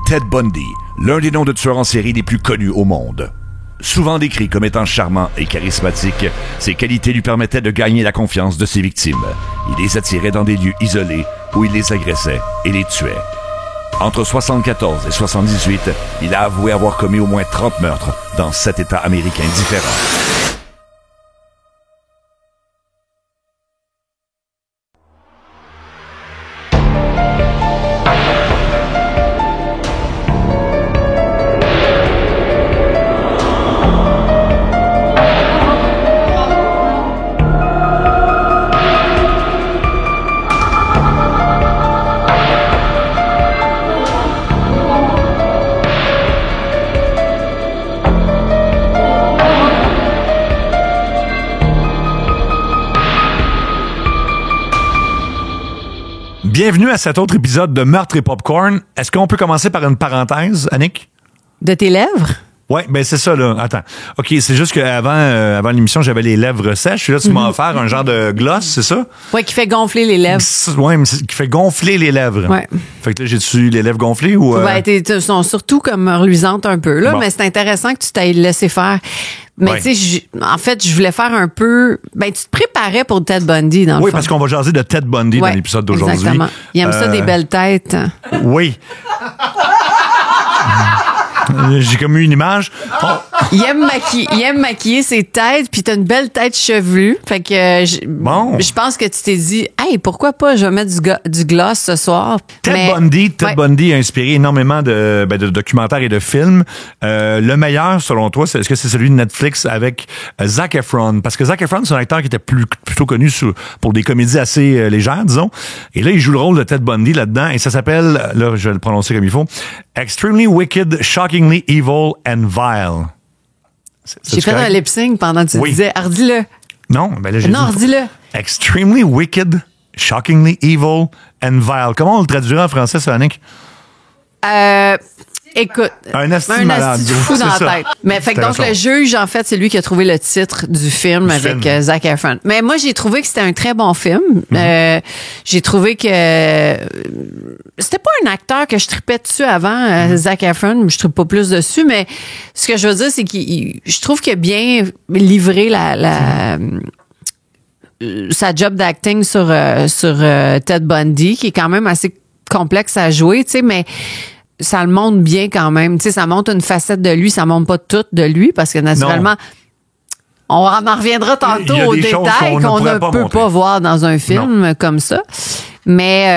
Ted Bundy, l'un des noms de tueurs en série les plus connus au monde. Souvent décrit comme étant charmant et charismatique, ses qualités lui permettaient de gagner la confiance de ses victimes. Il les attirait dans des lieux isolés où il les agressait et les tuait. Entre 74 et 78, il a avoué avoir commis au moins 30 meurtres dans 7 États américains différents. Bienvenue à cet autre épisode de Meurtre et Popcorn. Est-ce qu'on peut commencer par une parenthèse, Annick? De tes lèvres? Oui, ben c'est ça, là. Attends. OK, c'est juste qu'avant avant l'émission, j'avais les lèvres sèches. Là, tu m'as offert un genre de gloss, c'est ça? Oui, qui fait gonfler les lèvres. Oui, mais qui fait gonfler les lèvres. Ouais. Fait que là, j'ai-tu les lèvres gonflées ou... Ben, elles sont surtout comme reluisantes un peu, là, mais c'est intéressant que tu t'ailles laissé faire. Mais ouais. tu sais, en fait, je voulais faire un peu... Ben, tu te préparais pour Ted Bundy, dans le fond. Oui, parce qu'on va jaser de Ted Bundy dans l'épisode d'aujourd'hui. Exactement. Il aime ça, des belles têtes. Oui. J'ai comme eu une image. Oh. Il aime maquiller ses têtes, puis t'as une belle tête chevelue. Fait que je pense que tu t'es dit, hey, pourquoi pas, je vais mettre du gloss ce soir. Ted Bundy a inspiré énormément de documentaires et de films. Le meilleur, selon toi, est-ce que c'est celui de Netflix avec Zac Efron? Parce que Zac Efron, c'est un acteur qui était plutôt connu pour des comédies assez légères, disons. Et là, il joue le rôle de Ted Bundy là-dedans, et ça s'appelle, là, je vais le prononcer comme il faut, Extremely Wicked, Shockingly Evil and Vile. J'ai fait un lip-sync pendant que tu disais, redis-le. Non, ben là, j'ai Non, redis-le. Extremely Wicked, Shockingly Evil and Vile. Comment on le traduirait en français, ça, Annick? Écoute, un asti fou dans la tête. Mais fait que donc le juge, en fait, c'est lui qui a trouvé le titre du film avec Zac Efron. Mais moi, j'ai trouvé que c'était un très bon film. J'ai trouvé que c'était pas un acteur que je tripais dessus avant, Zac Efron. Je tripe pas plus dessus, mais ce que je veux dire, c'est je trouve qu'il a bien livré sa job d'acting sur Ted Bundy, qui est quand même assez complexe à jouer, tu sais, mais ça le montre bien quand même. Tu sais, ça montre une facette de lui, ça montre pas toute de lui, parce que naturellement, on en reviendra tantôt aux détails qu'on ne peut pas voir dans un film comme ça. Mais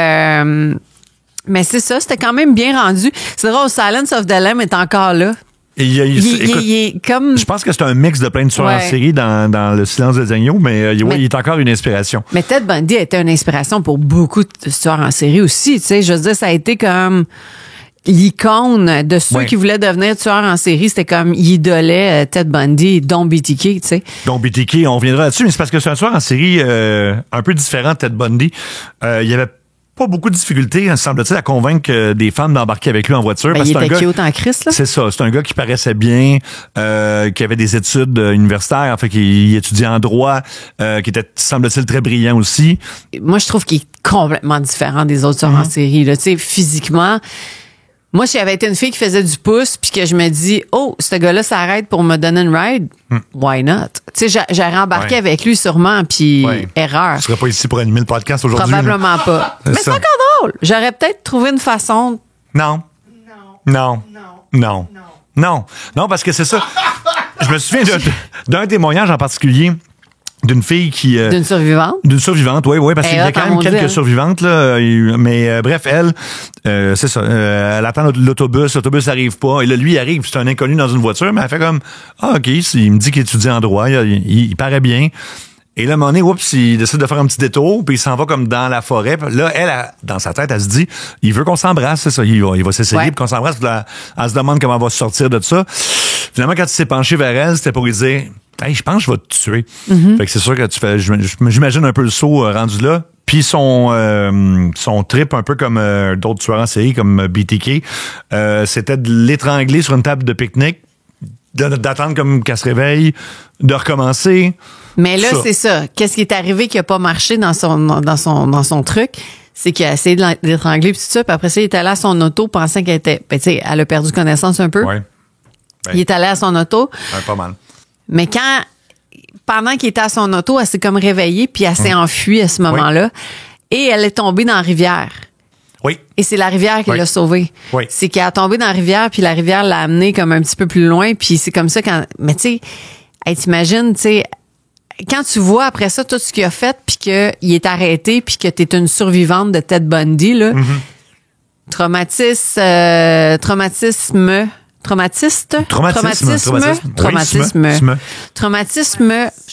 c'est ça, c'était quand même bien rendu. C'est vrai, Silence of the Lambs est encore là. Il est comme... Je pense que c'est un mix de plein de tueurs en série dans Le Silence des agneaux, mais il est encore une inspiration. Mais Ted Bundy a été une inspiration pour beaucoup de tueurs en série aussi. Tu sais, je veux dire, ça a été comme l'icône de ceux qui voulaient devenir tueurs en série. C'était comme, il idolait Ted Bundy et Don BTK, tu sais. Don BTK, on reviendra là-dessus, mais c'est parce que c'est un tueur en série un peu différent de Ted Bundy. Il y avait pas beaucoup de difficultés, semble-t-il, à convaincre des femmes d'embarquer avec lui en voiture. Ben, il était cute en Christ, là. C'est ça. C'est un gars qui paraissait bien, qui avait des études universitaires, en fait, qui étudiait en droit, qui était, semble-t-il, très brillant aussi. Moi, je trouve qu'il est complètement différent des autres tueurs en série, là. Tu sais, physiquement... Moi, si j'avais été une fille qui faisait du pouce, puis que je me dis, oh, ce gars-là s'arrête pour me donner une ride, why not? Tu sais, j'aurais embarqué avec lui sûrement, puis erreur. Tu serais pas ici pour animer le podcast aujourd'hui. Probablement pas. Mais c'est encore drôle. J'aurais peut-être trouvé une façon. Non, parce que c'est ça. Je me souviens d'un témoignage en particulier d'une fille qui... D'une survivante? D'une survivante, oui, parce qu'il y a quand même quelques survivantes, là. Mais bref, elle, c'est ça. Elle attend l'autobus arrive pas. Et là, lui, il arrive, c'est un inconnu dans une voiture, mais elle fait comme, OK, il me dit qu'il étudie en droit, il paraît bien. Et là, à un moment donné, il décide de faire un petit détour, puis il s'en va comme dans la forêt. Puis là, elle, dans sa tête, elle se dit, il veut qu'on s'embrasse, c'est ça. Il va s'essayer pour qu'on s'embrasse. Puis là, elle se demande comment elle va se sortir de ça. Finalement, quand il s'est penché vers elle, c'était pour lui dire, hey, je pense que je vais te tuer. Fait que c'est sûr que tu fais, j'imagine un peu le saut rendu là. Puis son trip, un peu comme d'autres tueurs en série, comme BTK, c'était de l'étrangler sur une table de pique-nique, d'attendre comme qu'elle se réveille, de recommencer. Mais là, c'est ça. Qu'est-ce qui est arrivé qui a pas marché dans son truc? c'est qu'il a essayé de l'étrangler puis tout ça. Puis après ça, il est allé à son auto pensant qu'elle était... Ben, tu sais, elle a perdu connaissance un peu. Ouais. Ben, il est allé à son auto. Ouais, pas mal. Mais pendant qu'il était à son auto, elle s'est comme réveillée puis elle s'est enfuie à ce moment-là. Et elle est tombée dans la rivière. Oui. Et c'est la rivière qui l'a sauvée. Oui. C'est qu'elle a tombé dans la rivière puis la rivière l'a amenée comme un petit peu plus loin. Puis c'est comme ça quand... Mais tu sais, t'imagines, tu sais... Quand tu vois après ça tout ce qu'il a fait puis qu'il est arrêté puis que t'es une survivante de Ted Bundy, là, traumatisme.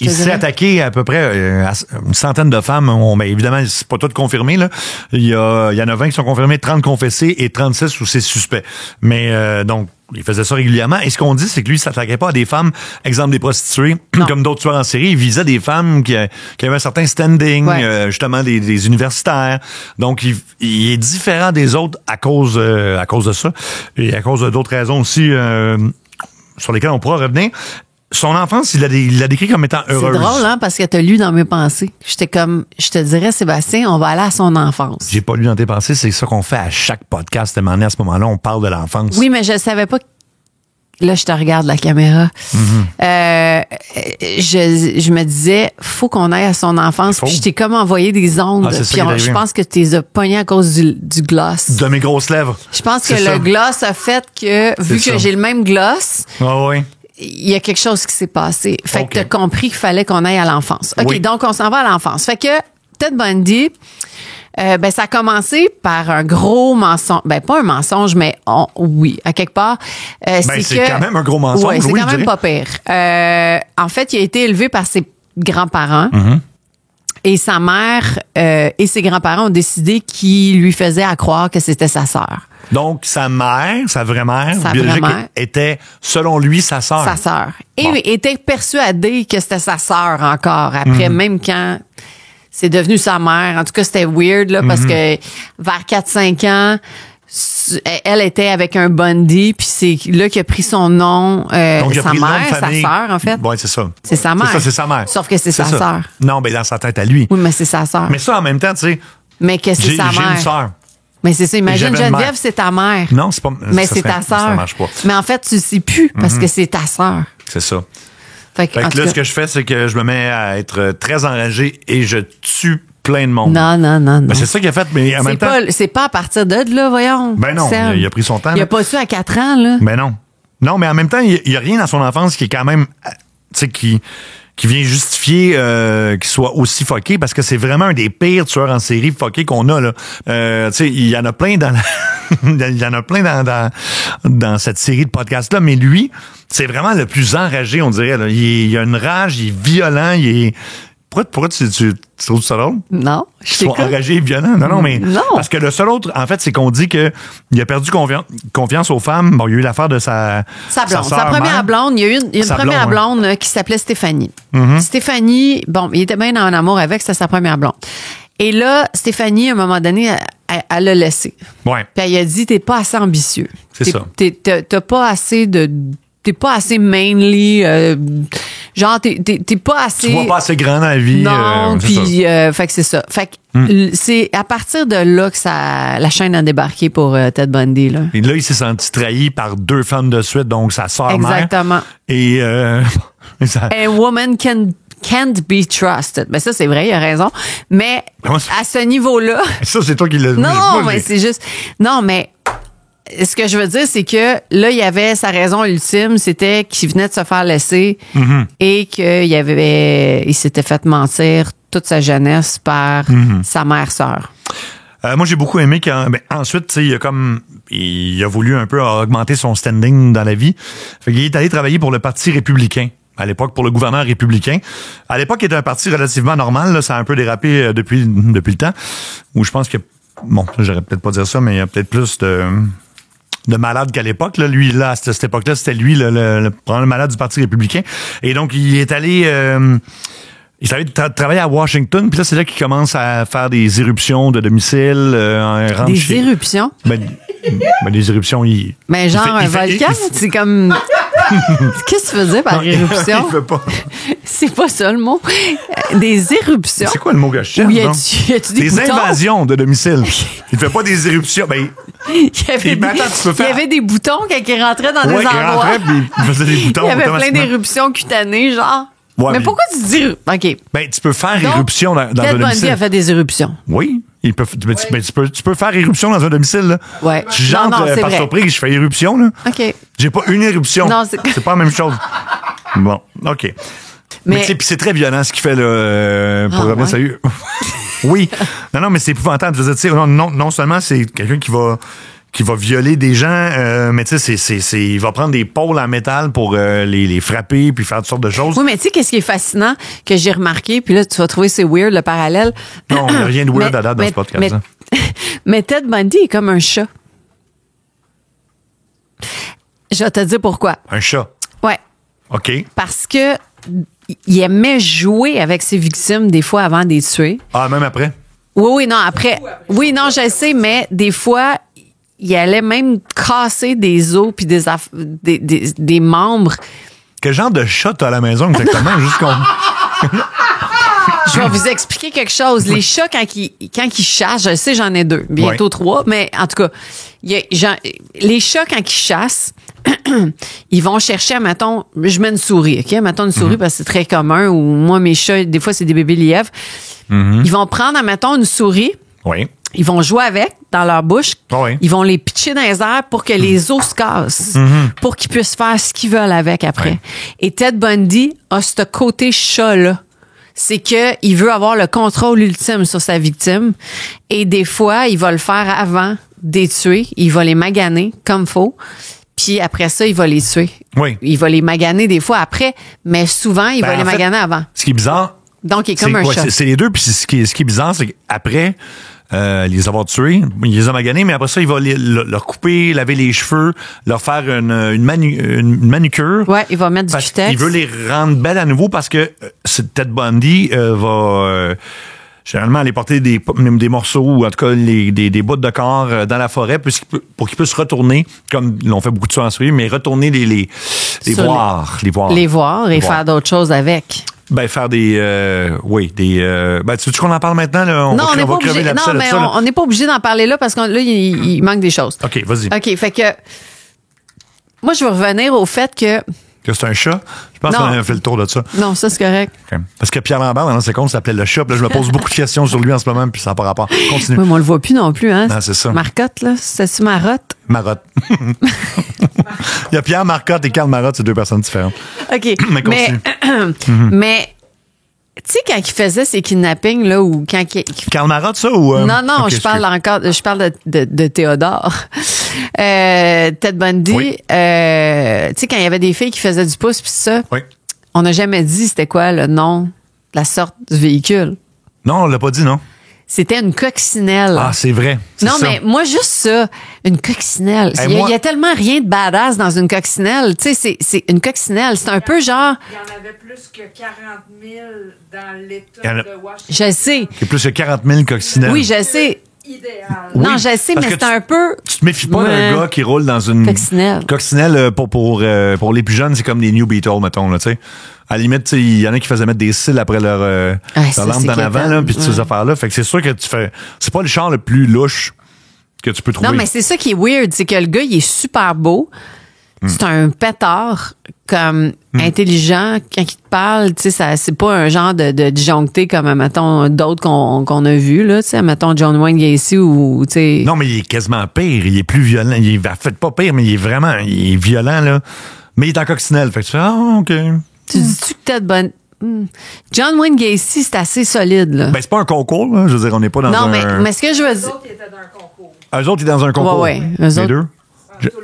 Il s'est attaqué à peu près à une centaine de femmes. Mais évidemment, c'est pas tout confirmé, là. Il y en a 20 qui sont confirmés, 30 confessés et 36 où c'est suspect. Mais donc, il faisait ça régulièrement. Et ce qu'on dit, c'est que lui, il s'attaquait pas à des femmes, exemple des prostituées, comme d'autres tueurs en série. Il visait des femmes qui avaient un certain standing, justement des universitaires. Donc, il est différent des autres à cause de ça. Et à cause d'autres raisons aussi sur lesquelles on pourra revenir. Son enfance, il l'a décrit comme étant heureuse. C'est drôle, hein, parce que t'as lu dans mes pensées. J'étais comme, je te dirais, Sébastien, on va aller à son enfance. J'ai pas lu dans tes pensées, c'est ça qu'on fait à chaque podcast. À ce moment-là, on parle de l'enfance. Oui, mais je savais pas. Là, je te regarde la caméra. Je me disais, faut qu'on aille à son enfance. Puis je t'ai comme envoyé des ondes. Puis je pense que tu les as pognées à cause du gloss. De mes grosses lèvres. Je pense que le gloss a fait que, vu que j'ai le même gloss, il y a quelque chose qui s'est passé. Fait que t'as compris qu'il fallait qu'on aille à l'enfance. OK, donc on s'en va à l'enfance. Fait que Ted Bundy, ça a commencé par un gros mensonge. Ben, pas un mensonge, mais oui, à quelque part. C'est quand même un gros mensonge. Oui, c'est quand même pas pire. En fait, il a été élevé par ses grands-parents. Et sa mère et ses grands-parents ont décidé qu'ils lui faisaient à croire que c'était sa sœur. Donc, sa vraie mère, biologique, était, selon lui, sa sœur. Sa sœur. Et était persuadée que c'était sa sœur encore, après, même quand c'est devenu sa mère. En tout cas, c'était weird, là, parce que vers 4-5 ans, elle était avec un Bundy, puis c'est là qu'il a pris son nom, donc, sa mère, sa sœur, en fait. Oui, c'est ça. C'est sa mère. C'est sa mère. Sauf que c'est sa sœur. Non, mais dans sa tête à lui. Oui, mais c'est sa sœur. Mais ça, en même temps, tu sais. Mais que c'est sa mère. J'ai une sœur. Mais c'est ça, imagine, Geneviève, c'est ta mère. Non, c'est pas. Mais c'est ta sœur. Ça marche pas. Mais en fait, tu sais plus, parce que c'est ta sœur. C'est ça. Fait que là, ce que je fais, c'est que je me mets à être très enragé et je tue plein de monde. Non. Ben, c'est ça qu'il a fait, mais en même temps. C'est pas à partir de là, voyons. Ben non, il a pris son temps. Il a pas su à 4 ans, là. Ben non. Non, mais en même temps, il y a rien dans son enfance qui est quand même, tu sais, qui vient justifier qu'il soit aussi fucké, parce que c'est vraiment un des pires tueurs en série fuckés qu'on a, là. Tu sais, il y en a plein il y en a plein dans cette série de podcasts-là, mais lui, c'est vraiment le plus enragé, on dirait, là. Il a une rage, il est violent, il est... Pourquoi tu trouves ça drôle? Non, je suis enragé et violent. Non, mais... Non. Parce que le seul autre, en fait, c'est qu'on dit que il a perdu confiance aux femmes. Bon, il y a eu l'affaire de sa blonde. Sa première blonde. Il y a eu une première blonde qui s'appelait Stéphanie. Stéphanie, bon, il était bien en amour avec, c'était sa première blonde. Et là, Stéphanie, à un moment donné, elle l'a laissé. Ouais. Puis elle a dit, t'es pas assez ambitieux. C'est ça. T'as pas assez t'es pas assez manly, genre t'es pas assez... Tu vois pas assez grand dans la vie. Non, puis fait que c'est ça. Fait que c'est à partir de là que la chaîne a débarqué pour Ted Bundy, là. Et là, il s'est senti trahi par 2 femmes de suite, donc sa sœur-mère. Exactement. Et A woman can't be trusted. Ben ça, c'est vrai, il a raison. Mais à ce niveau-là... Ça, c'est toi qui l'as dit. Non, mais c'est juste... Non, mais... Ce que je veux dire, c'est que là, il y avait sa raison ultime, c'était qu'il venait de se faire laisser et qu'il s'était fait mentir toute sa jeunesse par sa mère-sœur. Moi, j'ai beaucoup aimé qu'ensuite, tu sais, il a voulu un peu augmenter son standing dans la vie. Fait qu'il est allé travailler pour le Parti républicain. À l'époque, pour le gouverneur républicain. À l'époque, il était un parti relativement normal, là, ça a un peu dérapé depuis le temps, où je pense que, bon, j'aurais peut-être pas dire ça, mais il y a peut-être plus de malade qu'à l'époque. Là. Lui, là, à cette époque-là, c'était lui le malade du Parti républicain. Et donc, il est allé... il savait travailler à Washington, puis là, c'est là qu'il commence à faire des éruptions de domicile. Éruptions? Des éruptions, Mais genre un volcan? C'est comme... Qu'est-ce que tu veux dire par éruption? Il veut pas. C'est pas ça le mot. Des éruptions. C'est quoi le mot que je cherche? Y a-tu des boutons? Invasions de domicile. Il fait pas des éruptions. Ben, il y avait, il y avait des boutons quand il rentrait dans des il endroits. rentrait, puis il faisait des boutons. Il y avait plein d'éruptions cutanées, genre. Ouais, mais pourquoi tu dis... OK. Ben, tu peux faire éruption dans un Ted domicile. Bundy a fait des éruptions. Oui. Tu peux faire éruption dans un domicile, là. Ouais. Si j'entre par surprise, je fais éruption, là. OK. J'ai pas une éruption. Non, c'est pas la même chose. Bon, OK. Mais c'est très violent ce qu'il fait, là, pour revenir sérieux. Oui. Non, mais c'est épouvantable. Je veux dire, non seulement c'est quelqu'un qui va violer des gens, mais tu sais, il va prendre des pôles en métal pour les frapper puis faire toutes sortes de choses. Oui, mais tu sais, qu'est-ce qui est fascinant que j'ai remarqué, puis là, tu vas trouver c'est weird, le parallèle. Non, il n'y a rien de weird à date dans ce podcast. Mais Ted Bundy est comme un chat. Je vais te dire pourquoi. Un chat? Ouais. OK. Parce que il aimait jouer avec ses victimes des fois avant de les tuer. Ah, même après? Oui, non, après. Oui, non, je sais, mais des fois, il allait même casser des os puis des membres. Quel genre de chat t'as à la maison exactement? Juste qu'on... Je vais vous expliquer quelque chose. Les chats, quand ils chassent, je sais, j'en ai 2, bientôt 3, mais en tout cas, les chats, quand ils chassent, ils vont chercher, mettons, je mets une souris, OK? Mettons une souris parce que c'est très commun, ou moi, mes chats, des fois, c'est des bébés lièvres. Ils vont prendre, mettons, une souris. Oui. Ils vont jouer avec dans leur bouche. Oui. Ils vont les pitcher dans les airs pour que les os se cassent, pour qu'ils puissent faire ce qu'ils veulent avec après. Oui. Et Ted Bundy a ce côté chat-là. C'est que il veut avoir le contrôle ultime sur sa victime. Et des fois, il va le faire avant de les tuer. Il va les maganer comme faut. Puis après ça, il va les tuer. Oui. Il va les maganer des fois après, mais souvent, il va les maganer avant. Ce qui est bizarre... Donc, il est comme un chat. C'est les deux. Puis ce qui est bizarre, c'est qu'après... les avoir tués, il les a maganés, mais après ça, il va leur couper, laver les cheveux, leur faire une manucure. Ouais, il va mettre du cutex. Il veut les rendre belles à nouveau parce que Ted Bundy va généralement aller porter des morceaux ou en tout cas des bouts de corps dans la forêt pour qu'ils puissent retourner, comme l'ont fait beaucoup de tueurs en série, mais retourner les voir. Les voir et faire d'autres choses avec. Ben, faire des... ben, tu veux qu'on en parle maintenant? Là? Non, on n'est pas obligé. Non, mais on n'est pas obligé d'en parler là parce que là, il manque des choses. OK, vas-y. OK, fait que... Moi, je veux revenir au fait que... Que c'est un chat? Je pense qu'on a fait le tour de ça. Non, ça, c'est correct. Okay. Parce que Pierre Lambert, dans la séquence, s'appelait le chat. Puis là, je me pose beaucoup de questions sur lui en ce moment, puis ça n'a pas rapport. Continue. Oui, mais on le voit plus non plus, hein? Non, c'est ça. Marcotte, là. C'est-tu Marotte? Marotte. Il y a Pierre Marcotte et Karl Marotte, c'est deux personnes différentes. OK. Mais continue. Mais... Tu sais, quand il faisait ses kidnappings, là, ou quand Karl Marotte, ça, ou... Non, okay, je parle de Théodore. Ted Bundy, oui. Tu sais, quand il y avait des filles qui faisaient du pouce pis ça, oui. On n'a jamais dit c'était quoi le nom, la sorte du véhicule. Non, on l'a pas dit, non. C'était une coccinelle. Ah, c'est vrai. Non, mais moi, juste ça, une coccinelle. Il y a tellement rien de badass dans une coccinelle. Tu sais, c'est une coccinelle. C'est un peu genre... Il y en avait plus que 40 000 dans l'État de Washington. Je sais. Il y a plus que 40 000 coccinelles. Oui, je sais. Idéal. Oui, non, je sais, mais c'est un peu... Tu te méfies pas d'un gars qui roule dans une... Coccinelle. Coccinelle, pour les plus jeunes, c'est comme des New Beatles, mettons, là, tu sais. À la limite, il y en a qui faisaient mettre des cils après leur lampe d'en avant, là, puis ces affaires-là. Fait que c'est sûr que tu fais... C'est pas le char le plus louche que tu peux trouver. Non, mais c'est ça qui est weird, c'est que le gars, il est super beau. C'est un pétard, comme intelligent. Quand il te parle, tu sais, c'est pas un genre de disjoncté comme, mettons, d'autres qu'on a vus, là, tu sais, mettons John Wayne Gacy ou, tu sais. Non, mais il est quasiment pire. Il est plus violent. Il est, fait pas pire, mais il est violent, là. Mais il est en coccinelle. Fait que tu fais, OK. Tu dis-tu que t'as de bonne... John Wayne Gacy, c'est assez solide, là. Ben, c'est pas un concours, là. Je veux dire, on n'est pas dans un... Non, mais ce que je veux dire... Eux autres, ils étaient dans un concours. Eux autres, ils sont dans un concours. Ouais. Eux autres... deux?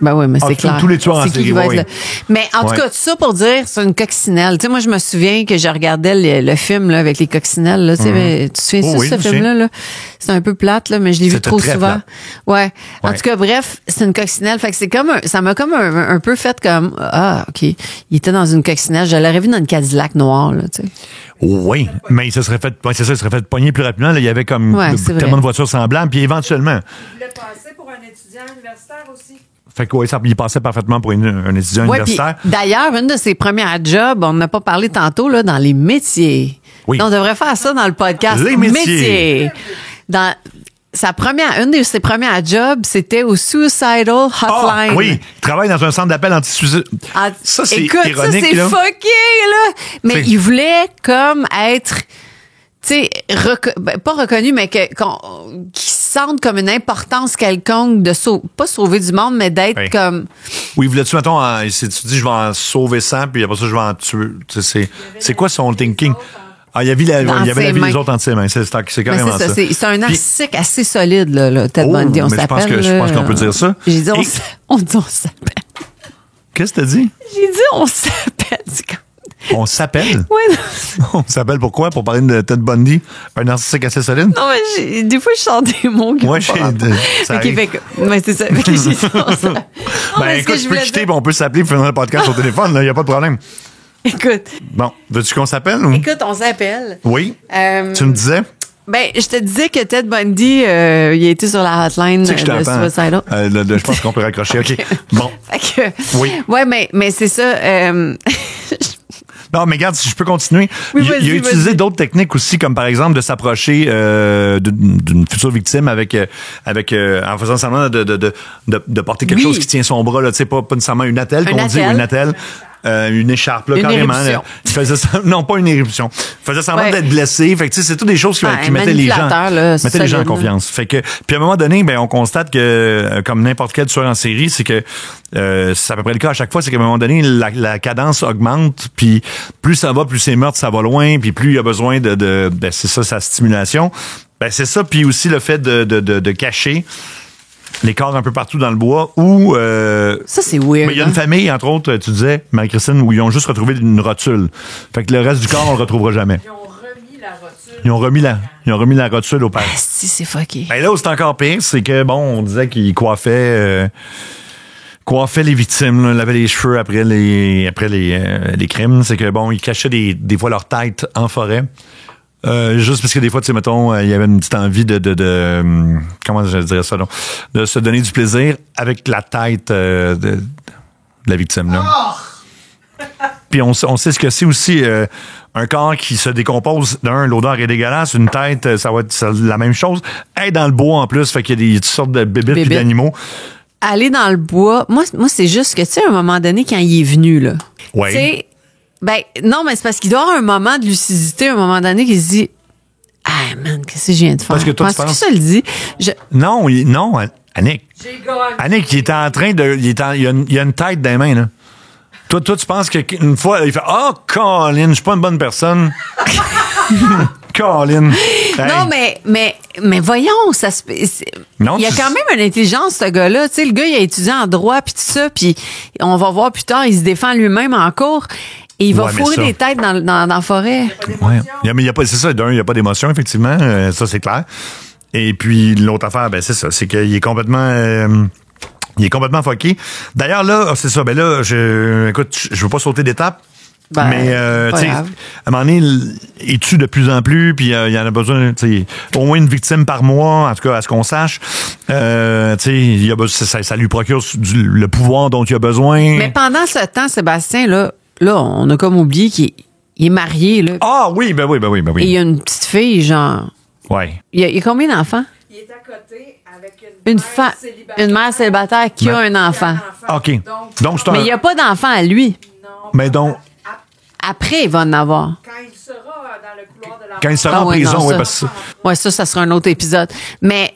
Ben oui, mais c'est clair. Tous les tueurs en série, série, oui. Mais en tout cas, tout ça pour dire, c'est une coccinelle. Tu sais, moi, je me souviens que je regardais le film là, avec les coccinelles. Là, tu te souviens de ce film-là? Là? C'est un peu plate, là, mais je l'ai vu trop souvent. Ouais. En tout cas, bref, c'est une coccinelle. Fait que c'est comme ça m'a comme un peu fait comme ah, OK. Il était dans une coccinelle. Je l'aurais vu dans une Cadillac noire, là, tu sais. Oui, mais il se serait fait pogner plus rapidement. Là. Il y avait comme tellement de voitures semblables, puis éventuellement. Il voulait passer pour un étudiant universitaire aussi. Fait que, ouais, il passait parfaitement pour un étudiant universitaire. D'ailleurs, une de ses premières jobs, on n'a pas parlé tantôt, là, dans les métiers. Oui. On devrait faire ça dans le podcast. Les métiers. Une de ses premières jobs, c'était au Suicidal Hotline. Oui, il travaille dans un centre d'appel anti-suicide. Ça, c'est écoute, ironique, ça, c'est là. fucké, là. Mais il voulait comme être, tu sais, pas reconnu, mais qu'il sente comme une importance quelconque de pas sauver du monde, mais d'être comme... Oui, voulais-tu, mettons, tu dis, je vais en sauver 100, puis après ça, je vais en tuer. C'est quoi son thinking? Il y avait la vie des autres entre ses mains. C'est carrément ça. C'est un narcissique assez solide, là, Ted Bundy. On s'appelle. Je pense qu'on peut dire ça. J'ai dit, on s'appelle. Qu'est-ce que t'as dit? J'ai dit, on s'appelle. On s'appelle? Oui. On s'appelle pourquoi? Pour parler de Ted Bundy, un narcissique assez solide? Non, mais des fois, je sors des mots qui ouais, ça arrive. Mais c'est ça. Fait que j'ai dit, on s'appelle. Écoute, je peux quitter, on peut s'appeler pour faire un podcast au téléphone, il n'y a pas de problème. Écoute. Bon, veux-tu qu'on s'appelle? Ou? Écoute, on s'appelle. Oui. Tu me disais? Ben, je te disais que Ted Bundy, il a été sur la hotline de Suicidal. Je pense qu'on peut raccrocher. OK. Bon. Fait que, oui. Ouais, mais c'est ça. Non, mais regarde, si je peux continuer. Oui, il a utilisé d'autres techniques aussi, comme par exemple de s'approcher d'une future victime en faisant semblant de porter quelque chose qui tient son bras, là, tu sais, pas nécessairement une attelle, qu'on dit, ou une attelle. Une écharpe, là, carrément. Là. Il faisait non, pas une éruption. Il faisait semblant d'être blessé. Fait que, tu sais, c'est toutes des choses qui mettaient les gens en confiance. Fait que, puis à un moment donné, on constate que, comme n'importe quel tueur en série, c'est que, c'est à peu près le cas à chaque fois, c'est qu'à un moment donné, la cadence augmente, puis plus ça va, plus c'est meurtre, ça va loin, puis plus il y a besoin c'est ça, sa stimulation. C'est ça, puis aussi le fait de cacher les corps un peu partout dans le bois où... ça, c'est weird. Mais il y a une famille, entre autres, tu disais, Marie-Christine, où ils ont juste retrouvé une rotule. Fait que le reste du corps, on le retrouvera jamais. Ils ont remis la rotule. Ils ont remis la rotule au père. Si, c'est fucké. Là où c'est encore pire, c'est que, on disait qu'ils coiffaient les victimes, là, lavaient les cheveux après les crimes. C'est que, ils cachaient des fois leur tête en forêt. Juste parce que des fois, tu sais, mettons, il y avait une petite envie de comment je dirais ça, non? De se donner du plaisir avec la tête de la victime, là. Oh! Puis on sait ce que c'est aussi, un corps qui se décompose. L'odeur est dégueulasse. Une tête, ça va être la même chose. Être dans le bois, en plus, fait qu'il y a toutes sortes de bébites puis d'animaux. Aller dans le bois, moi c'est juste que, tu sais, à un moment donné, quand il est venu, là. Ouais. Tu sais, non, mais c'est parce qu'il doit avoir un moment de lucidité, un moment donné, qu'il se dit, ah, man, qu'est-ce que je viens de faire? Parce que toi, tu penses... que ça le dit? Non, Annick. J'ai gagné. Annick, il est en train de... Il y a une tête dans les mains, là. Toi, tu penses qu'une fois, il fait, Colin, je suis pas une bonne personne. Colin. Hey. Non, mais voyons, ça se... Non, il y a quand même une intelligence, ce gars-là. Tu sais, le gars, il a étudié en droit, puis tout ça, puis on va voir plus tard, il se défend lui-même en cours. Et il va fourrer des têtes dans la forêt. Il y a pas, c'est ça, il n'y a pas d'émotion, effectivement. Ça, c'est clair. Et puis, l'autre affaire, c'est ça. C'est qu'il est complètement... il est complètement fucké. D'ailleurs, là, c'est ça. Écoute, je veux pas sauter d'étape. Mais, tu sais, à un moment donné, il tue de plus en plus, puis il y en a besoin, tu sais, au moins une victime par mois, en tout cas, à ce qu'on sache. Tu sais, ça lui procure le pouvoir dont il a besoin. Mais pendant ce temps, Sébastien, là, on a comme oublié qu'il est marié, là. Ah oui, ben oui. Et il y a une petite fille, genre. Ouais. Il y a combien d'enfants? Il est à côté avec une mère célibataire qui a un enfant. OK. Donc, c'est mais il n'y a pas d'enfant à lui. Non. Mais donc... Après, il va en avoir. Quand il sera dans le couloir de la Quand il sera en prison, oui, parce que... Ouais, ça sera un autre épisode. Mais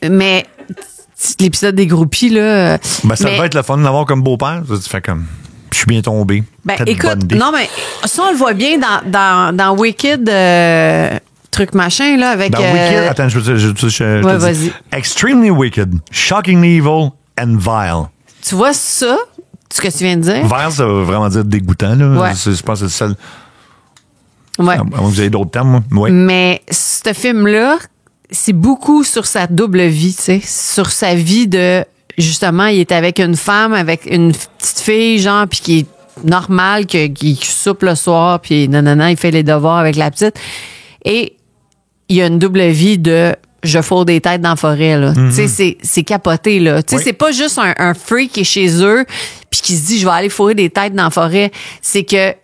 l'épisode des groupies, là... ça va être le fun de l'avoir comme beau-père. Tu fais comme... Je suis bien tombé. Écoute, non, mais ça, on le voit bien dans Wicked... truc machin, là, avec... Dans Wicked, attends, je te vas-y. Extremely wicked, shockingly evil and vile. Tu vois ça, ce que tu viens de dire? Vile, ça veut vraiment dire dégoûtant, là. Ouais. Je pense que c'est ça. Ouais. À moins que vous ayez d'autres termes, moi. Ouais. Mais ce film-là, c'est beaucoup sur sa double vie, tu sais. Sur sa vie de... Justement, il est avec une femme, avec une petite fille, genre, puis qui est normale, qui soupe le soir, puis nanana, il fait les devoirs avec la petite. Et il y a une double vie de je fourre des têtes dans la forêt, là. Tu sais, c'est capoté, là. Tu sais, c'est pas juste un freak qui est chez eux puis qui se dit, je vais aller fourrer des têtes dans la forêt. C'est que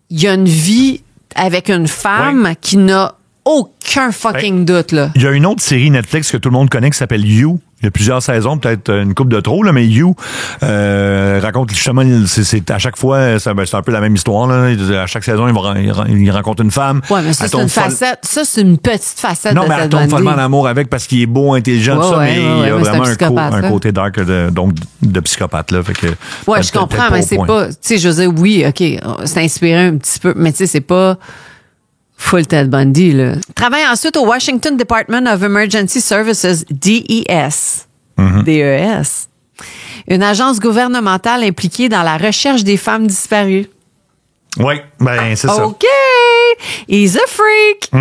il y a une vie avec une femme qui n'a aucun fucking doute, là. Il y a une autre série Netflix que tout le monde connaît qui s'appelle You. Il y a plusieurs saisons, peut-être une couple de trop, là, mais You raconte justement, c'est à chaque fois, c'est un peu la même histoire, là. À chaque saison, il rencontre une femme. Ouais, mais ça, c'est une facette. Ça, c'est une petite facette de Ted Bundy. Non, mais elle tombe follement en amour avec parce qu'il est beau, intelligent, tout ça, mais il y a vraiment un côté dark donc de psychopathe, là. Fait que, ouais, je comprends, mais c'est pas, tu sais, je veux dire, oui, OK, c'est inspiré un petit peu, mais tu sais, c'est pas full Ted Bundy, là. Travaille ensuite au Washington Department of Emergency Services, DES. DES. Une agence gouvernementale impliquée dans la recherche des femmes disparues. Oui, ben c'est ça. OK! He's a freak!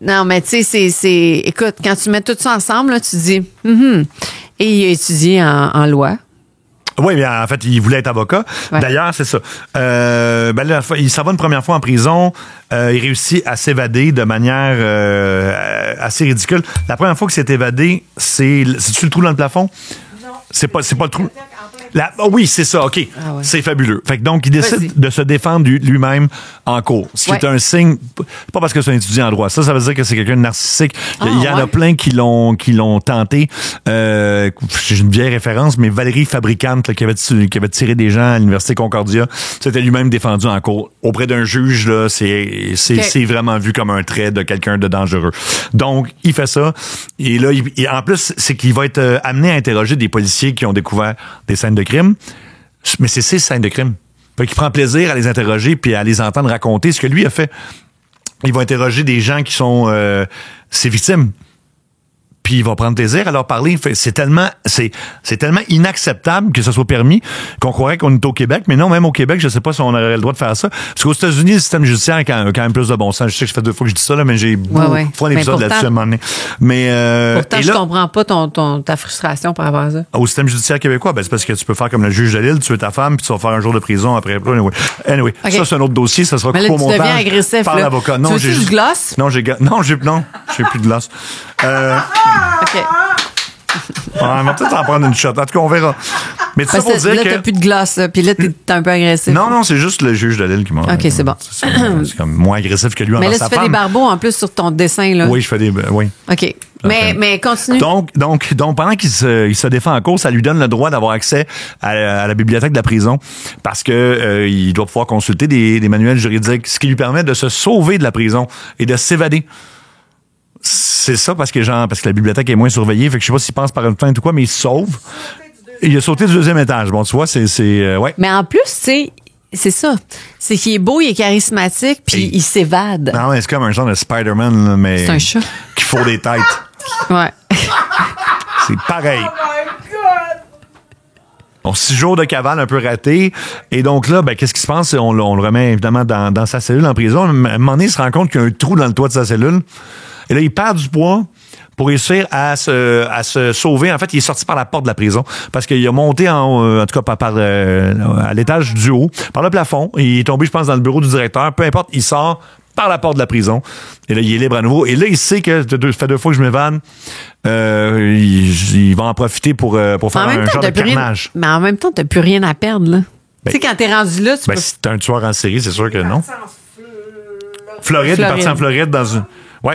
Non, mais tu sais, écoute, quand tu mets tout ça ensemble, là, tu dis, Et il a étudié en loi. Oui, bien, en fait, il voulait être avocat. Ouais. D'ailleurs, c'est ça. Là, il s'en va une première fois en prison. Il réussit à s'évader de manière assez ridicule. La première fois qu'il s'est évadé, c'est-tu le trou dans le plafond? Non. C'est pas le trou. Oui, c'est ça, OK. Ah ouais. C'est fabuleux. Fait que donc, il décide de se défendre lui-même en cours. Ce qui est un signe, pas parce que c'est un étudiant en droit. Ça veut dire que c'est quelqu'un de narcissique. Il y en a plein qui l'ont tenté. J'ai une vieille référence, mais Valérie Fabricante, là, qui avait tiré des gens à l'Université Concordia, s'était lui-même défendu en cours. Auprès d'un juge, là, c'est vraiment vu comme un trait de quelqu'un de dangereux. Donc, il fait ça. Et là, en plus, c'est qu'il va être amené à interroger des policiers qui ont découvert des scènes de crime, mais c'est ces scènes de crime. Fait qu'il prend plaisir à les interroger puis à les entendre raconter ce que lui a fait. Il va interroger des gens qui sont ses victimes. Puis il va prendre plaisir à leur parler. C'est tellement inacceptable que ça soit permis qu'on croirait qu'on est au Québec. Mais non, même au Québec, je sais pas si on aurait le droit de faire ça. Parce qu'aux États-Unis, le système judiciaire a quand même plus de bon sens. Je sais que ça fait 2 fois que je dis ça, là, mais j'ai fait un épisode là-dessus à un moment donné. Mais, pourtant, je comprends pas ta frustration par rapport à ça. Au système judiciaire québécois, c'est parce que tu peux faire comme le juge de Lille, tuer ta femme, puis tu vas faire un jour de prison après. Anyway. Okay. Ça, c'est un autre dossier. Ça sera coupé au montage. Mais là, tu deviens agressif, par l'avocat. Non, j'ai du glace? Non, j'ai plus de glace. OK. On va peut-être en prendre une shot. En tout cas, on verra. Mais tout ça pour dire là, t'as plus de glace, puis là, t'es un peu agressif. Non, c'est juste le juge de Lille qui m'a... OK, c'est bon. C'est comme moins agressif que lui envers sa femme. Mais là, tu fais des barbeaux en plus sur ton dessin, là. Oui, je fais des... Oui. OK. Mais continue. Donc, pendant qu'il se défend en cours, ça lui donne le droit d'avoir accès à la bibliothèque de la prison parce que il doit pouvoir consulter des manuels juridiques, ce qui lui permet de se sauver de la prison et de s'évader. C'est ça parce que la bibliothèque est moins surveillée, fait que je sais pas s'il passe par une plainte ou quoi, mais il se sauve. Il a sauté du 2e étage. Bon, tu vois, ouais. Mais en plus, tu sais, c'est ça. C'est qu'il est beau, il est charismatique, puis il s'évade. Non, c'est comme un genre de Spider-Man, là, mais... C'est un chat. Qui fourre des têtes. Ouais. C'est pareil. Oh my God! Bon, 6 jours de cavale un peu raté. Et donc là, qu'est-ce qui se passe? On le remet évidemment dans sa cellule en prison. À un moment donné, il se rend compte qu'il y a un trou dans le toit de sa cellule. Et là, il perd du poids pour réussir à se sauver. En fait, il est sorti par la porte de la prison parce qu'il a monté en tout cas à l'étage du haut, par le plafond. Il est tombé, je pense, dans le bureau du directeur. Peu importe, il sort par la porte de la prison. Et là, il est libre à nouveau. Et là, il sait que ça fait 2 fois que je m'évade. Il va en profiter pour faire un genre de carnage. Mais en même temps, t'as plus rien à perdre, là. Tu sais, quand t'es rendu là, tu peux... Si t'es un tueur en série, c'est sûr que non. Floride, il est parti en Floride dans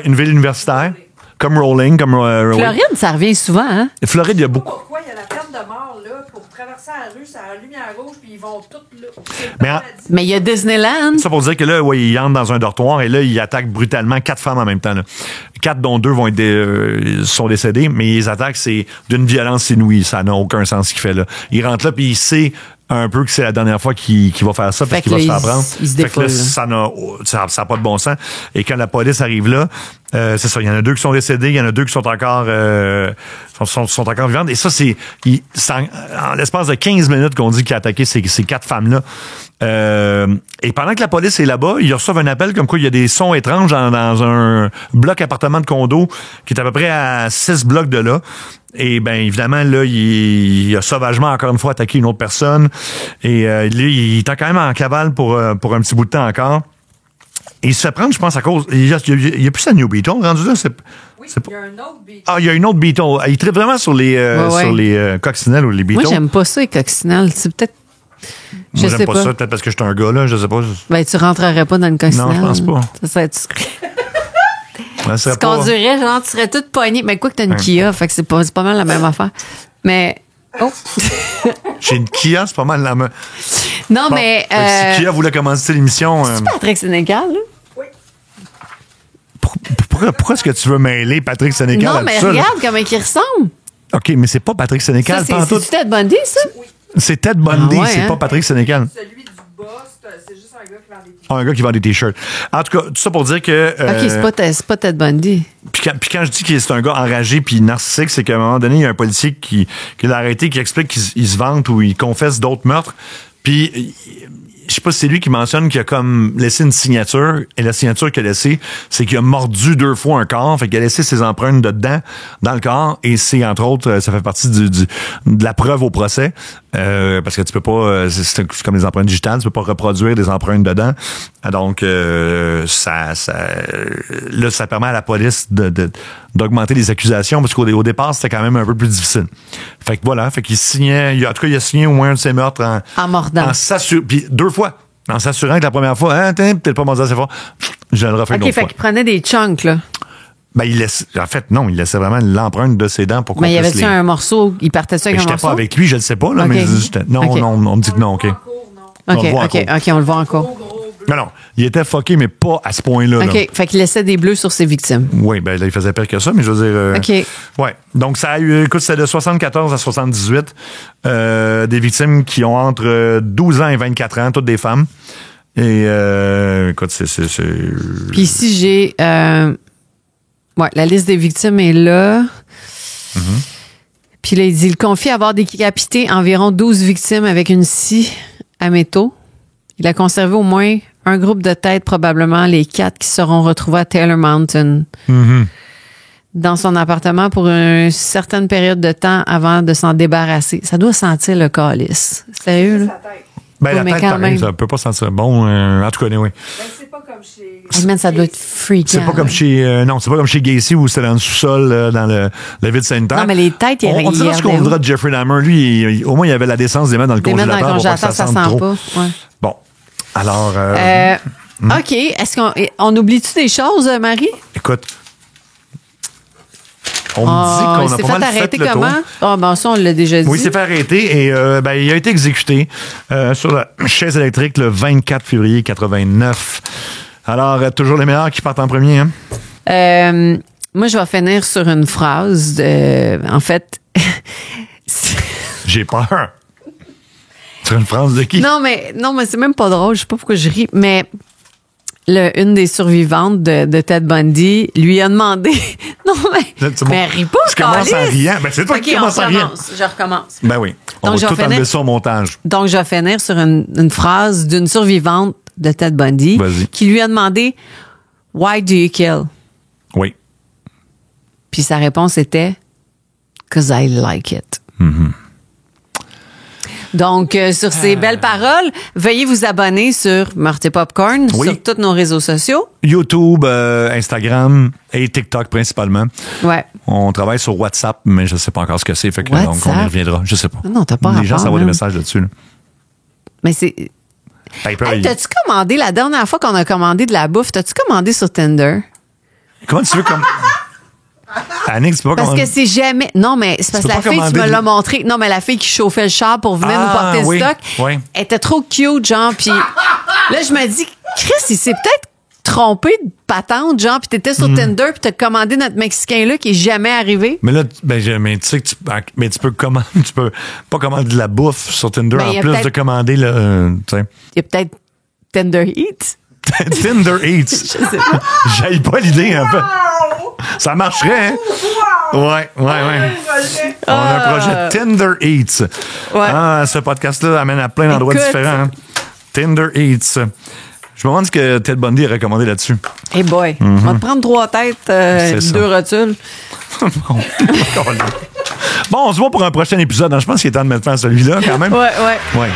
une ville universitaire. Comme Rolling, Floride, ça revient souvent, hein? Floride, il y a beaucoup. Pourquoi il y a la peine de mort, là, pour traverser la rue, ça a la lumière rouge, puis ils vont tous là. Mais il y a Disneyland. Ça pour dire que là, il entre dans un dortoir et là, il attaque brutalement 4 femmes en même temps, là. 4 dont 2 sont décédées, mais les attaques, c'est d'une violence inouïe. Ça n'a aucun sens ce qu'il fait, là. Il rentre là, puis il sait un peu que c'est la dernière fois qu'il va faire ça parce qu'il va se faire prendre. Fait que là, ça n'a pas de bon sens. Et quand la police arrive là, c'est ça, il y en a 2 qui sont décédés, il y en a 2 qui sont encore sont encore vivantes. Et ça, c'est en l'espace de 15 minutes qu'on dit qu'il a attaqué ces 4 femmes-là. Et pendant que la police est là-bas, ils reçoivent un appel comme quoi il y a des sons étranges dans un bloc appartement de condo qui est à peu près à 6 blocs de là. Et évidemment, là, il a sauvagement, encore une fois, attaqué une autre personne. Et lui, il est quand même en cavale pour un petit bout de temps encore. Et il se fait prendre, je pense, à cause... Il y a plus sa New Beetle rendu là. Oui, C'est il y a un autre Beatle. Ah, il y a une autre Beatle. Il tripe vraiment sur les, sur les coccinelles ou les Beatles. Moi, j'aime pas ça, les coccinelles. C'est peut-être. Moi, j'aime pas ça. Peut-être parce que je suis un gars, là. Je sais pas. Ben, tu rentrerais pas dans une coccinelle. Non, je pense pas. Ça serait. Tu conduirais, genre, tu serais toute poignée. Mais quoi que t'as une Kia, fait que c'est pas mal la même affaire. Mais. Oh! J'ai une Kia, c'est pas mal la même. Non, bon, mais. Si Kia voulait commencer l'émission. C'est Patrick Sénécal, là? Oui. Pourquoi est-ce que tu veux mêler Patrick Sénécal? Non, mais ça, regarde comment il ressemble. OK, mais c'est pas Patrick Sénécal. C'est Ted Bundy, ça? Oui. C'est Ted Bundy, c'est pas Patrick Sénécal. Celui du bas, c'est juste un gars qui vend des t-shirts. Un gars qui vend des t-shirts. En tout cas, tout ça pour dire que... OK, c'est pas Ted Bundy. Puis quand je dis que c'est un gars enragé puis narcissique, c'est qu'à un moment donné, il y a un policier qui l'a arrêté, qui explique qu'il se vante ou il confesse d'autres meurtres. Puis... je sais pas si c'est lui qui mentionne qu'il a comme laissé une signature, et la signature qu'il a laissée, c'est qu'il a mordu 2 fois un corps, fait qu'il a laissé ses empreintes dedans, dans le corps, et c'est, entre autres, ça fait partie de la preuve au procès, parce que tu peux pas, c'est comme les empreintes digitales, tu peux pas reproduire des empreintes dedans. Donc, là, ça permet à la police d'augmenter les accusations, parce qu'au départ, c'était quand même un peu plus difficile. Fait que voilà, fait qu'il signait, en tout cas, il a signé au moins un de ses meurtres en mordant. Puis 2 fois. En s'assurant que la première fois, peut-être pas mordu assez fort, je le refais une autre fois. OK, fait qu'il prenait des chunks, là. Ben, il laissait vraiment l'empreinte de ses dents pour qu'on puisse mais y avait-tu un morceau? Il partait-tu avec un morceau? J'étais pas avec lui, je le sais pas, là, okay. mais non, on me dit que non, OK. OK, on le voit encore. Non, il était fucké, mais pas à ce point-là. OK, là. Fait qu'il laissait des bleus sur ses victimes. Oui, ben là, il faisait pire que ça, mais je veux dire... OK. Ouais, donc ça a eu... Écoute, c'était de 74 à 78. Des victimes qui ont entre 12 ans et 24 ans, toutes des femmes. Et, écoute, c'est... Puis ici, j'ai... la liste des victimes est là. Mm-hmm. Puis là, il dit, il confie avoir décapité environ 12 victimes avec une scie à métaux. Il a conservé au moins un groupe de têtes, probablement les 4 qui seront retrouvés à Taylor Mountain. Mm-hmm. Dans son appartement pour une certaine période de temps avant de s'en débarrasser. Ça doit sentir le calice. Sérieux, là? Ben, la tête, pareil, ça peut pas sentir bon. En tout cas, oui. Ben, c'est pas comme chez... ça doit être freakant. C'est pas comme chez... non, c'est pas comme chez Gacy où c'était dans le sous-sol, dans la ville Sainte-Anne. Non, mais les têtes, on dirait ce qu'on voudra de Jeffrey Dahmer. Lui, au moins, il avait la décence de les mettre dans le congélateur. Dans le congélateur, ça sent trop. pas. Ouais. Bon. Alors... OK. Est-ce qu'on oublie-tu des choses, Marie? Écoute... On me dit qu'on a pas mal fait le tour. Ah, ben ça, on l'a déjà dit. Oui, il s'est fait arrêter et il a été exécuté sur la chaise électrique le 24 février 89. Alors, toujours les meilleurs qui partent en premier, hein? Moi, je vais finir sur une phrase. En fait... J'ai peur. Sur une phrase de qui? Non, mais c'est même pas drôle. Je sais pas pourquoi je ris, mais... une des survivantes de Ted Bundy lui a demandé... non, mais ris pas, tu commences en riant. Ben, c'est toi qui commences en riant. Je recommence. Ben oui. On va tout enlever ça au montage. Donc, je vais finir sur une phrase d'une survivante de Ted Bundy qui lui a demandé « Why do you kill? » Oui. Puis sa réponse était « 'Cause I like it. Mm-hmm. Donc, sur ces belles paroles, veuillez vous abonner sur Meurtre et Popcorn, sur tous nos réseaux sociaux. YouTube, Instagram et TikTok principalement. Ouais. On travaille sur WhatsApp, mais je ne sais pas encore ce que c'est. Fait que donc on y reviendra. Je sais pas. Non, t'as pas Les gens s'envoient des messages là-dessus. Là. Mais c'est... Hey, t'as-tu commandé, la dernière fois qu'on a commandé de la bouffe, t'as-tu commandé sur Tinder? Comment tu veux comme... Annick, c'est pas parce que c'est jamais... Non, mais c'est parce que la fille, tu me l'as montré. Non, mais la fille qui chauffait le char pour venir nous porter le stock, elle était trop cute, genre, puis là, je me dis, Chris, il s'est peut-être trompé de patente, genre, puis t'étais sur Tinder, puis t'as commandé notre Mexicain-là qui est jamais arrivé. Mais là, mais tu sais que tu peux pas commander de la bouffe sur Tinder en plus de commander le... tu sais. Il y a peut-être Tinder Eats. Tinder Eats. Je sais pas. J'aille pas l'idée, un peu. Ça marcherait, hein? Ouais. On a un projet Tinder Eats. Ouais. Ah, ce podcast-là amène à plein d'endroits différents. Hein? Tinder Eats. Je me demande ce que Ted Bundy a recommandé là-dessus. Hey boy, on va te prendre 3 têtes, 2 rotules. Bon, on se voit pour un prochain épisode. Je pense qu'il est temps de mettre fin à celui-là, quand même. Ouais. OK.